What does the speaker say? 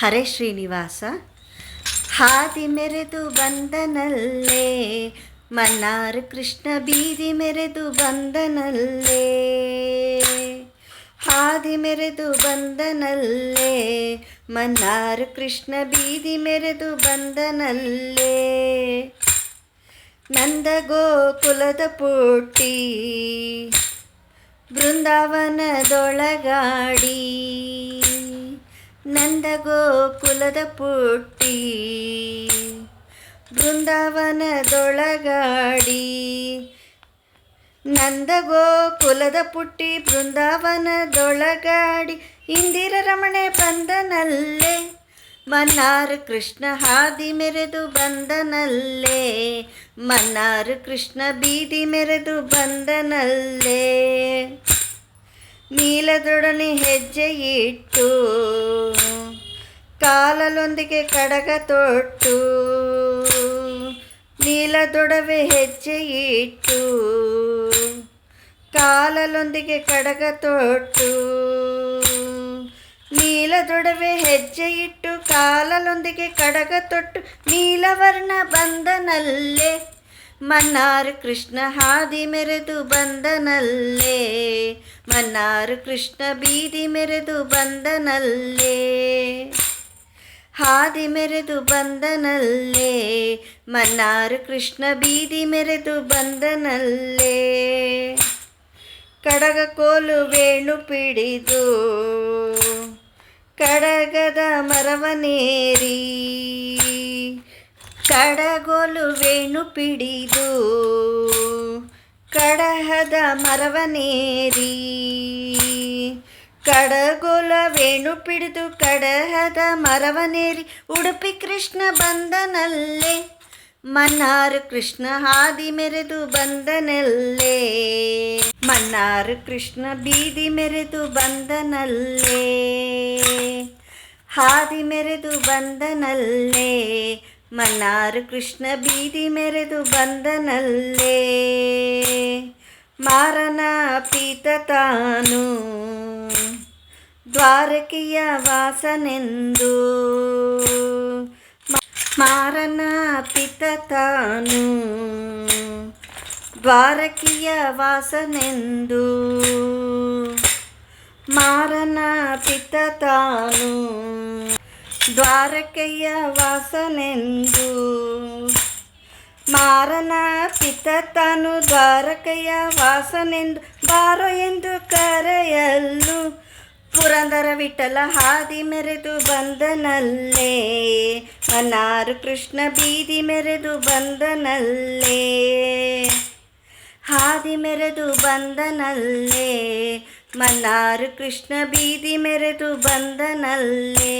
ಹರೇ ಶ್ರೀನಿವಾಸ. ಹಾದಿ ಮೆರೆದು ಬಂದನಲ್ಲೇ ಮನ್ನಾರು ಕೃಷ್ಣ, ಬೀದಿ ಮೆರೆದು ಬಂದನಲ್ಲೇ. ಹಾದಿ ಮೆರೆದು ಬಂದನಲ್ಲೇ ಮನ್ನಾರು ಕೃಷ್ಣ, ಬೀದಿ ಮೆರೆದು ಬಂದನಲ್ಲೇ. ನಂದ ಗೋಕುಲದ ಪುಟ್ಟಿ ಬೃಂದಾವನದೊಳಗಾಡಿ, ನಂದ ಗೋಕುಲದ ಪುಟ್ಟಿ ಬೃಂದಾವನದೊಳಗಾಡಿ. ನಂದ ಗೋಕುಲದ ಪುಟ್ಟಿ ಬೃಂದಾವನದೊಳಗಾಡಿ, ಇಂದಿರ ರಮಣೆ ಬಂದನಲ್ಲೇ ಮನ್ನಾರು ಕೃಷ್ಣ, ಹಾದಿ ಮೆರೆದು ಬಂದನಲ್ಲೇ. ಮನ್ನಾರು ಕೃಷ್ಣ, ಬೀದಿ ಮೆರೆದು ಬಂದನಲ್ಲೇ. ನೀಲದೊಡನೆ ಹೆಜ್ಜೆ ಇಟ್ಟು ಕಾಲಲೊಂದಿಗೆ ಕಡಗ ತೊಟ್ಟು, ನೀಲದೊಡವೆ ಹೆಜ್ಜೆ ಇಟ್ಟು ಕಾಲಲೊಂದಿಗೆ ಕಡಗ ತೊಟ್ಟು, ನೀಲದೊಡವೆ ಹೆಜ್ಜೆ ಇಟ್ಟು ಕಾಲಲೊಂದಿಗೆ ಕಡಗ ತೊಟ್ಟು, ನೀಲವರ್ಣ ಬಂದನಲ್ಲೇ ಮನ್ನಾರು ಕೃಷ್ಣ, ಹಾದಿ ಮೆರೆದು ಬಂದನಲ್ಲೇ. ಮನ್ನಾರು ಕೃಷ್ಣ, ಬೀದಿ ಮೆರೆದು ಬಂದನಲ್ಲೇ. ಹಾದಿ ಮೆರೆದು ಬಂದನಲ್ಲೇ ಮನ್ನಾರು ಕೃಷ್ಣ, ಬೀದಿ ಮೆರೆದು ಬಂದನಲ್ಲೇ. ಕಡಗ ಕೋಲು ವೇಣು ಪಿಡಿದು ಕಡಗದ ಮರವನೇರಿ, ಕಡಗೋಲು ವೇಣು ಪಿಡಿದು ಕಡಹದ ಮರವನೇರಿ. ಕಡಗೋಲ ವೇಣು ಪಿಡಿದು ಕಡಹದ ಮರವನೇರಿ, ಉಡುಪಿ ಕೃಷ್ಣ ಬಂದನಲ್ಲೇ ಮನ್ನಾರು ಕೃಷ್ಣ, ಹಾದಿ ಮೆರೆದು ಬಂದನಲ್ಲೇ. ಮನ್ನಾರು ಕೃಷ್ಣ, ಬೀದಿ ಮೆರೆದು ಬಂದನಲ್ಲೇ. ಹಾದಿ ಮೆರೆದು ಬಂದನಲ್ಲೇ ಮನ್ನಾರು ಕೃಷ್ಣ, ಬೀದಿ ಮೆರೆದು ಬಂದನಲ್ಲೇ. ಮಾರನ ಪೀತ ತಾನು ದ್ವಾರಕೆಯ ವಾಸನೆಂದು, ಮಾರನ ಪಿತ ತಾನು ದ್ವಾರಕೆಯ ವಾಸನೆಂದು. ಮಾರನ ಪಿತ ತಾನು ದ್ವಾರಕೆಯ ವಾಸನೆಂದು, ಮಾರನ ಪಿತ ತಾನು ದ್ವಾರಕೆಯ ವಾಸನೆಂದು. ಬಾರೋ ಎಂದು ಕರೆಯಲು ಪುರಂದರ ವಿಠಲ, ಹಾದಿ ಮೆರೆದು ಬಂದನಲ್ಲೇ ಮನ್ನಾರು ಕೃಷ್ಣ, ಬೀದಿ ಮೆರೆದು ಬಂದನಲ್ಲೇ. ಹಾದಿ ಮೆರೆದು ಬಂದನಲ್ಲೇ ಮನ್ನಾರು ಕೃಷ್ಣ, ಬೀದಿ ಮೆರೆದು ಬಂದನಲ್ಲೇ.